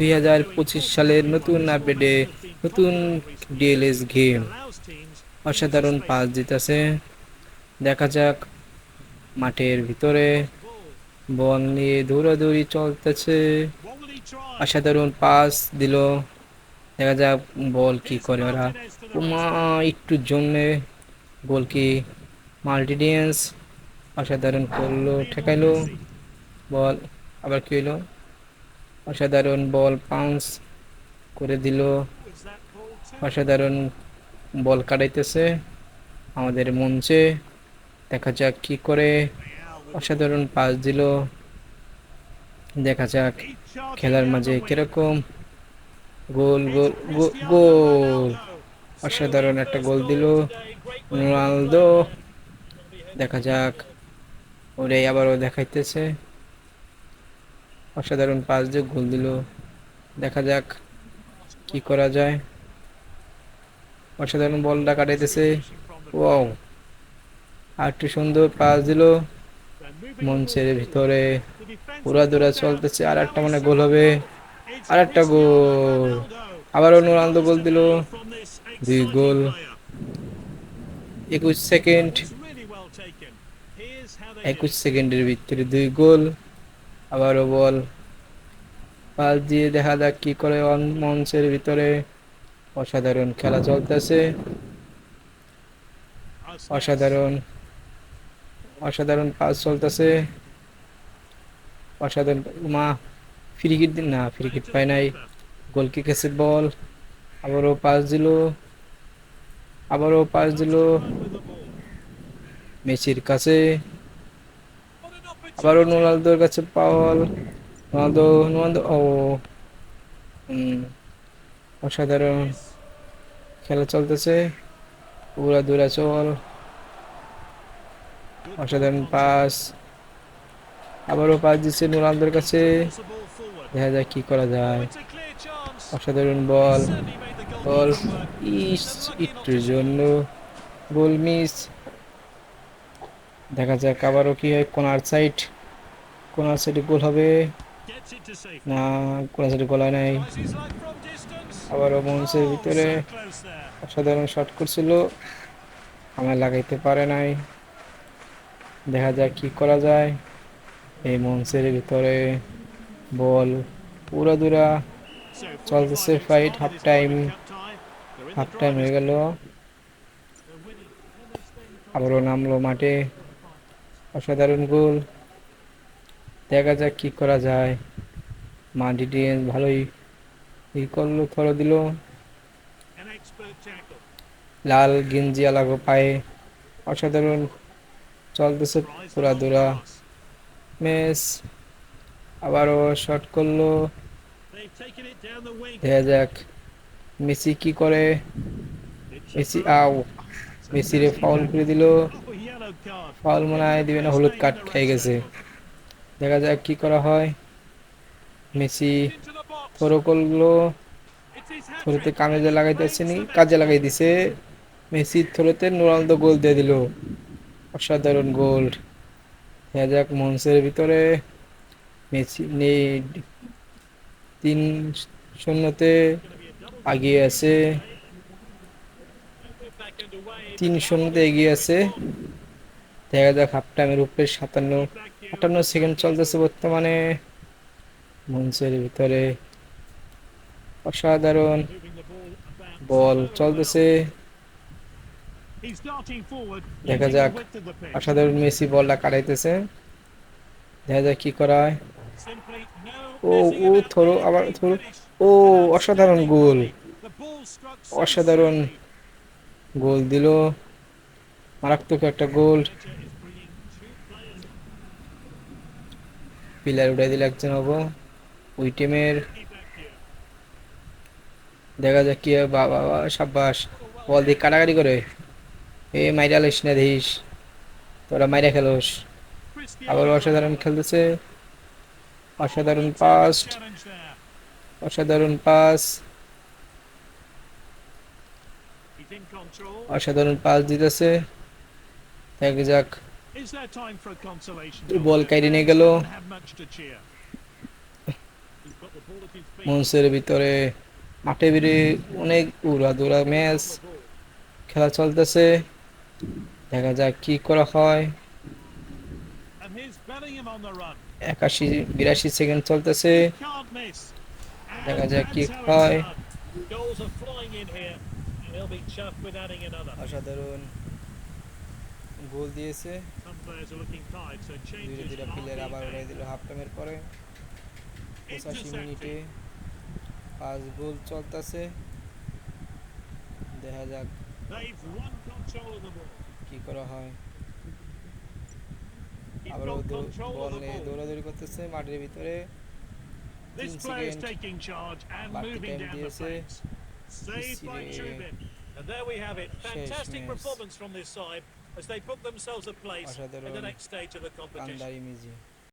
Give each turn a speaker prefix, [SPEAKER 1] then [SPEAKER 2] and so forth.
[SPEAKER 1] 2025 সালের নতুন আপডেটে নতুন ডিএলএস গেম অসাধারণ পাস দিতেছে। দেখা যাক, মাঠের ভিতরে বল নিয়ে দৌড়াদৌড়ি চলতেছে। অসাধারণ পাস দিল। দেখা যাক বল কি করে ওরা। একটু জন্যে বল কি মাল্টিডিয়েন্স অসাধারণ করলো, ঠেকাইলো বল। আবার কি হইলো, অসাধারণ বল পাউন্স করে দিল। অসাধারণ বল কাটাইতেছে আমাদের মঞ্চে। দেখা যাক কি করে, অসাধারণ পাস দিল। দেখা যাক খেলার মাঝে কিরকম গোল গোল গোল। অসাধারণ একটা গোল দিল রোনালদো। দেখা যাক, ওরে আবারও দেখাইতেছে অসাধারণ পাস দিয়ে গোল দিল। দেখা যাক কি করা যায়। অসাধারণ বলটা কাটাইতেছে। ওয়াও, আর একটু সুন্দর পাস দিল মঞ্চের ভিতরে। উড়াদুরা চলতেছে, আর একটা মানে গোল হবে। আর একটা গোল, আবারও রোনালদো গোল দিল। 2 গোল 21 সেকেন্ড, 21 সেকেন্ডের ভিতরে 2 গোল। আবারও বল পাস দিয়ে দেখা যাক কি করে মঞ্চের ভিতরে। অসাধারণ খেলা চলতেছে, অসাধারণ অসাধারণ পাস চলতেছে। অসাধারণ মা ফ্রিকিট দিন না, ফ্রিকিট পায় নাই, গোল কিক আছে বল। আবারও পাস দিল, আবারও পাস দিল মেসির কাছে। আবারও রোনালদোর কাছে পাওয়াল। রোনালদো রোনালদো ও অসাধারণ খেলা চলতেছে, পুরা দূরা চল। অসাধারণ পাস, আবারও পাস দিচ্ছে রোনালদোর কাছে। দেখা যায় কি করা যায়। অসাধারণ বল বল একটুর জন্য গোল মিস। দেখা যাক আবারও কি হয়। কোনার সাইডে গোল হবে না, কোনার সাইডে গোল হয় নাই। আবারও মঞ্চের ভিতরে অসাধারণ শট করছিল, আমার লাগাইতে পারে নাই। দেখা যাক কি করা যায়। এই মঞ্চের ভিতরে বল পুরা দূরা চলতেছে ফাইট। হাফ টাইম হয়ে গেল। আবারও নামলো মাঠে, অসাধারণ গোল। দেখা যাক কি করা যায়। মাল্টিডিয়েন্স ভালোই ই করলো, থরো দিল। লাল গেঞ্জি আলাগো পায়ে। অসাধারণ চলতেছে পুরা দূরা ম্যাচ। আবারও শট করলো। দেখা যাক মেসি কি করে। মেসি মেসিরে ফাউল করে দিল। ফাউল মনে হয় দিবে না, হলুদ কার্ড খেয়ে গেছে। দেখা যাক কি করা হয়। মেসি থ্রো করলো, থ্রোতে কাজে লাগাইতেছে নি, কাজে লাগাই দিছে। মেসি থ্রোতে রোনালদো গোল দিয়ে দিল, অসাধারণ গোল। দেখা যাক মঞ্চের ভিতরে মেসি 3-0 এগিয়ে আছে, 3-0 এগিয়ে আছে। দেখা যাক হাফ টাইমের উপরে 58 সেকেন্ড চলতেছে বর্তমানে। মঞ্চের ভিতরে অসাধারণ বল চলতেছে। দেখা যাক, অসাধারণ মেসি বলটা কাটাইতেছে। দেখা যাক কি করা হয়। ও ও থরো, আবার থরো। ও অসাধারণ গোল, অসাধারণ গোল দিল, মারাত্মক একটা গোল। পিলার উঠাই দিল একজন হবো ওই টিমের। দেখা যাক কি বাবা, সাব্বাস। বল দিয়ে কাটাকাটি করে এ মাইরা লিস না, দিস তোরা মাইরা খেলোস। আবার অসাধারণ খেলতেছে, অসাধারণ পাস, অসাধারণ পাস, অসাধারণ পাস দিতেছে। দেখা যাক, বল কাইরে নিয়ে গেল। মঞ্চের ভিতরে মাঠে বেরে অনেক উড়াদুরা ম্যাচ খেলা চলতেছে, দেখা যাক কি করা হয়। 81-82 সেকেন্ড চলতেছে, দেখা যাক কি হয়। অসাধারণ গোল দিয়েছে দুইটা দুইটা প্লেয়ার, আবার উড়াই দিল হাফ টাইমের পরে। 85 মিনিটে 5 গোল চলতেছে, দেখা যাক কি করা হয়। আবারও বল নিয়ে দৌড়াদৌড়ি করতেছে মাঠের ভিতরে। 3 সেকেন্ড বাড়তি টাইম দিয়েছে।
[SPEAKER 2] And there we have it.
[SPEAKER 1] শেষ
[SPEAKER 2] Fantastic
[SPEAKER 1] match,
[SPEAKER 2] performance from this side as they put themselves a place in the
[SPEAKER 1] অসাধারণ
[SPEAKER 2] next stage of the competition.
[SPEAKER 1] কান্দারি Miji.